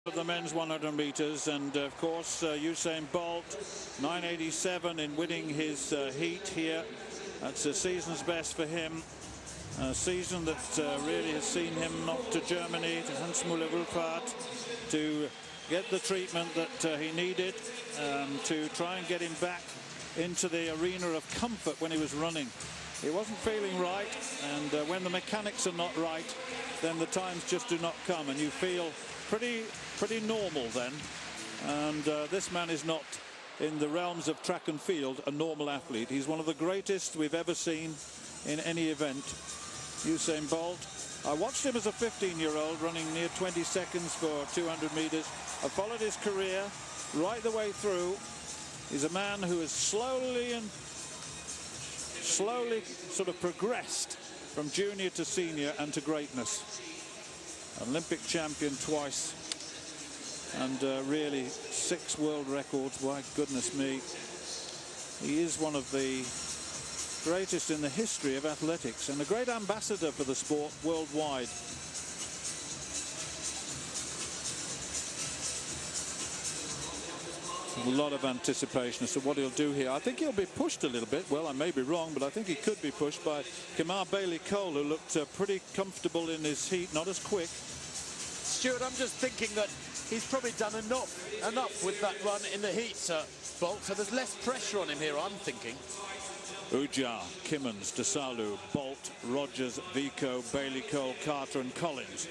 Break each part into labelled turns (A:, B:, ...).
A: Of the men's 100 meters, and of course Usæn Bolт 9:87 in winning his heat here. That's a season's best for him, a season that really has seen him off to Germany, to Hans-Müller-Wülfrath, to get the treatment that he needed, to try and get him back into the arena of comfort when he was running. He wasn't feeling right, and when the mechanics are not right, then the times just do not come, and you feel pretty normal then. And this man is not, in the realms of track and field, a normal athlete. He's one of the greatest we've ever seen in any event, Usæn Bolт. I watched him as a 15-year-old running near 20 seconds for 200 meters. I followed his career right the way through. He's a man who has slowly sort of progressed from junior to senior and to greatness. Olympic champion twice, and really 6 world records. My goodness me, he is one of the greatest in the history of athletics and a great ambassador for the sport worldwide. A lot of anticipation as to what he'll do here. I think he'll be pushed a little bit. Well, I may be wrong, but I think he could be pushed by Kamar Bailey-Cole, who looked pretty comfortable in his heat, not as quick.
B: Stuart, I'm just thinking that he's probably done enough with that run in the heat, Bolт, so there's less pressure on him here, I'm thinking.
A: Ujah, Kimmins, Desalu, Bolт, Rogers, Vico, Bailey-Cole, Carter and Collins.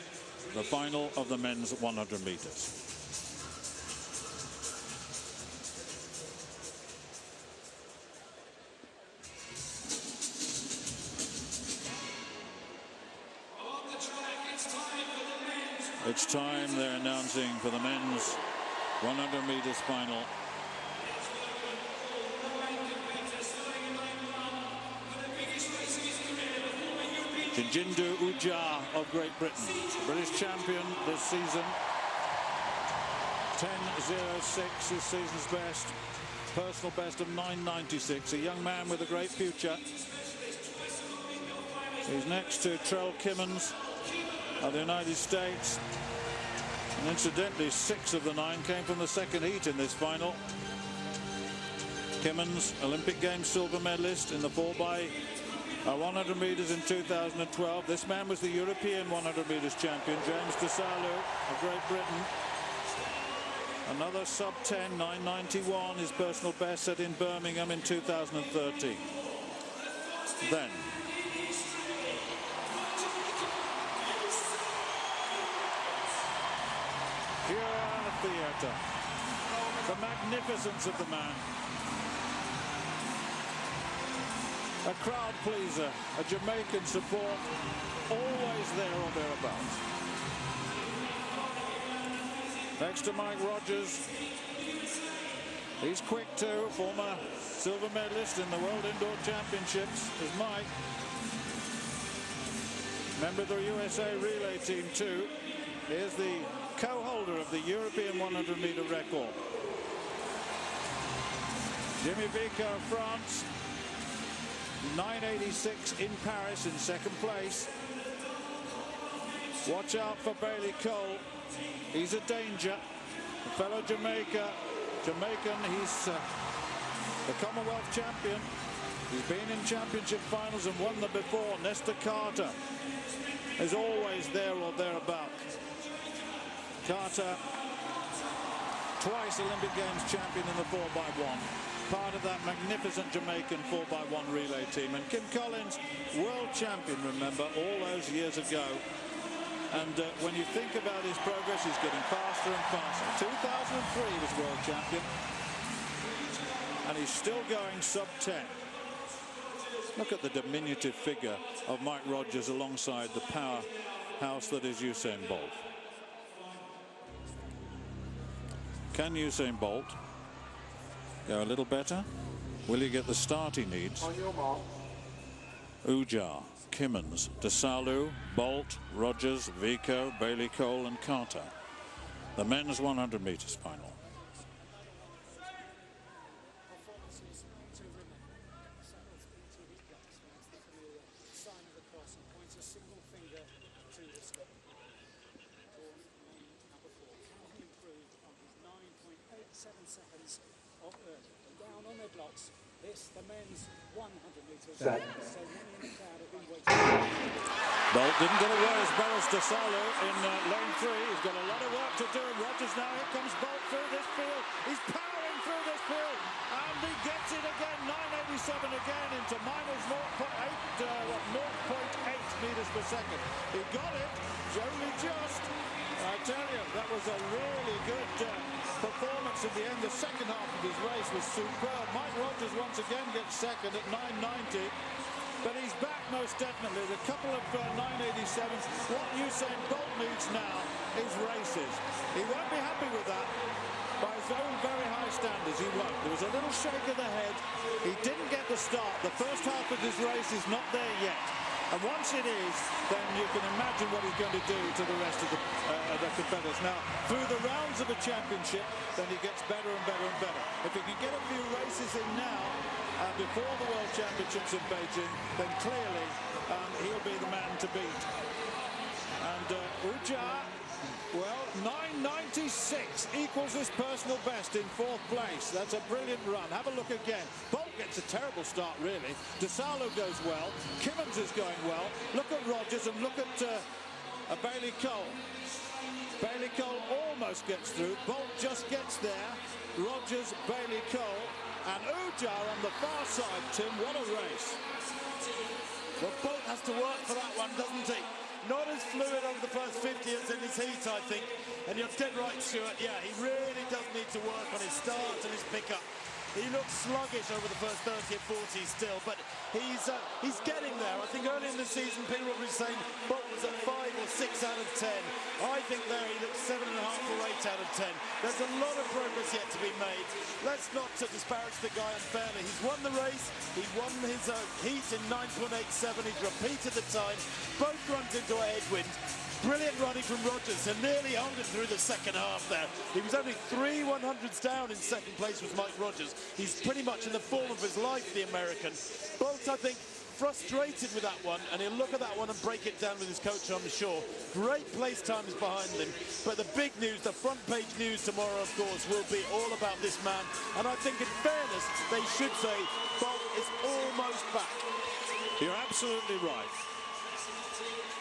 A: The final of the men's 100 meters. It's time, they're announcing, for the men's 100 meters final. Jinjindu Ujah of Great Britain, British champion this season. 10:06, his season's best, personal best of 9:96. A young man with a great future. He's next to Trell Kimmins of the United States. And incidentally, 6 of the 9 came from the second heat in this final. Kimmins, Olympic Games silver medalist in the 4x100 meters in 2012. This man was the European 100 meters champion, James Desalu of Great Britain. Another sub-10, 9:91, his personal best set in Birmingham in 2013. Then pure theatre, the magnificence of the man, a crowd pleaser, a Jamaican support, always there or thereabouts. Next to Mike Rogers, he's quick too, former silver medalist in the World Indoor Championships is Mike. Member of the USA relay team too. Here's the co-holder of the European 100 meter record, Jimmy Vico of France, 9:86 in Paris in second place. Watch out for Bailey-Cole, he's a danger. A fellow Jamaican, he's the Commonwealth champion. He's been in championship finals and won them before. Nestor Carter is always there or thereabout. Carter, twice Olympic Games champion in the 4x1, part of that magnificent Jamaican 4x1 relay team. And Kim Collins, world champion, remember, all those years ago. And when you think about his progress, he's getting faster and faster. 2003 he was world champion, and he's still going sub-10. Look at the diminutive figure of Mike Rogers alongside the powerhouse that is Usæn Bolт. Can Usæn Bolт go a little better? Will he get the start he needs? Ujah, Kimmins, Desalu, Bolт, Rogers, Vico, Bailey-Cole and Carter. The men's 100 meters final.
C: 7 seconds of down on their blocks. This, the men's 100 metres. So many in the crowd have been waiting.
A: Bolt didn't get away as well as Desalu in lane 3. He's got a lot of work to do. Rogers now, here comes Bolt through this field. He's powering through this field. And he gets it again, 987 again into minus 0.8 metres per second. He got it, only just. I tell you, that was a really good performance in the end. The second half of his race was superb. Mike Rogers once again gets second at 990. But he's back most definitely. The couple of 987s. What Usain Bolt needs now is races. He won't be happy with that. By his own very high standards, he won't. There was a little shake of the head. He didn't get the start. The first half of his race is not there yet. And once it is, then you can imagine what he's going to do to the rest of the competitors. Now, through the rounds of the championship, then he gets better and better and better. If he can get a few races in now, before the World Championships in Beijing, then clearly he'll be the man to beat. And Uja, well, 996 equals his personal best in 4th place. That's a brilliant run. Have a look again. Bolt gets a terrible start, really. Desalu goes well. Kimmins is going well. Look at Rogers and look at Bailey Cole. Bailey Cole almost gets through. Bolt just gets there. Rogers, Bailey Cole, and Uja on the far side, Tim. What a race.
B: Well, Bolt has to work for that one, doesn't he? Not as fluid over the first 50 as in his heat, I think. And you're dead right, Stuart. Yeah, he really does need to work on his start and his pickup. He looks sluggish over the first 30 and 40 still, but he's getting there. I think early in the season, people were saying Bolt was at 5 or 6 out of 10. I think there he looks 7.5 or 8 out of 10. There's a lot of progress yet to be made. Let's not disparage the guy unfairly. He's won the race. He won his heat in 9.87. He's repeated the time. Both runs into a headwind. Brilliant running from Rogers and nearly held him through the second half there. He was only 3 100s down in second place with Mike Rogers. He's pretty much in the form of his life, the American. Bolt, I think, frustrated with that one, and he'll look at that one and break it down with his coach, I'm sure. Great place times behind him. But the big news, the front page news tomorrow, of course, will be all about this man. And I think, in fairness, they should say Bolt is almost back.
A: You're absolutely right.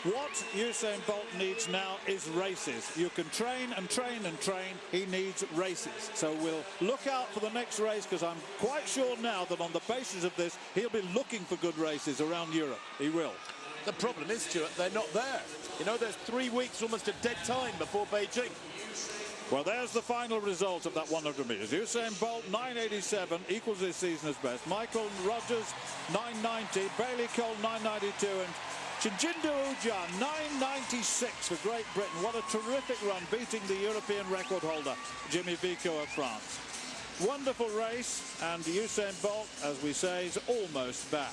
A: What Usain Bolt needs now is races. You can train and train and train. He needs races. So we'll look out for the next race, because I'm quite sure now that on the basis of this, he'll be looking for good races around Europe. He will.
B: The problem is, Stuart, they're not there. You know, there's 3 weeks, almost a dead time before Beijing.
A: Well, there's the final result of that 100 metres. Usain Bolt, 987, equals his season's best. Michael Rogers, 990. Bailey Cole, 992. And Chinjindu Uja, 996 for Great Britain. What a terrific run, beating the European record holder, Jimmy Vico of France. Wonderful race, and Usain Bolt, as we say, is almost back.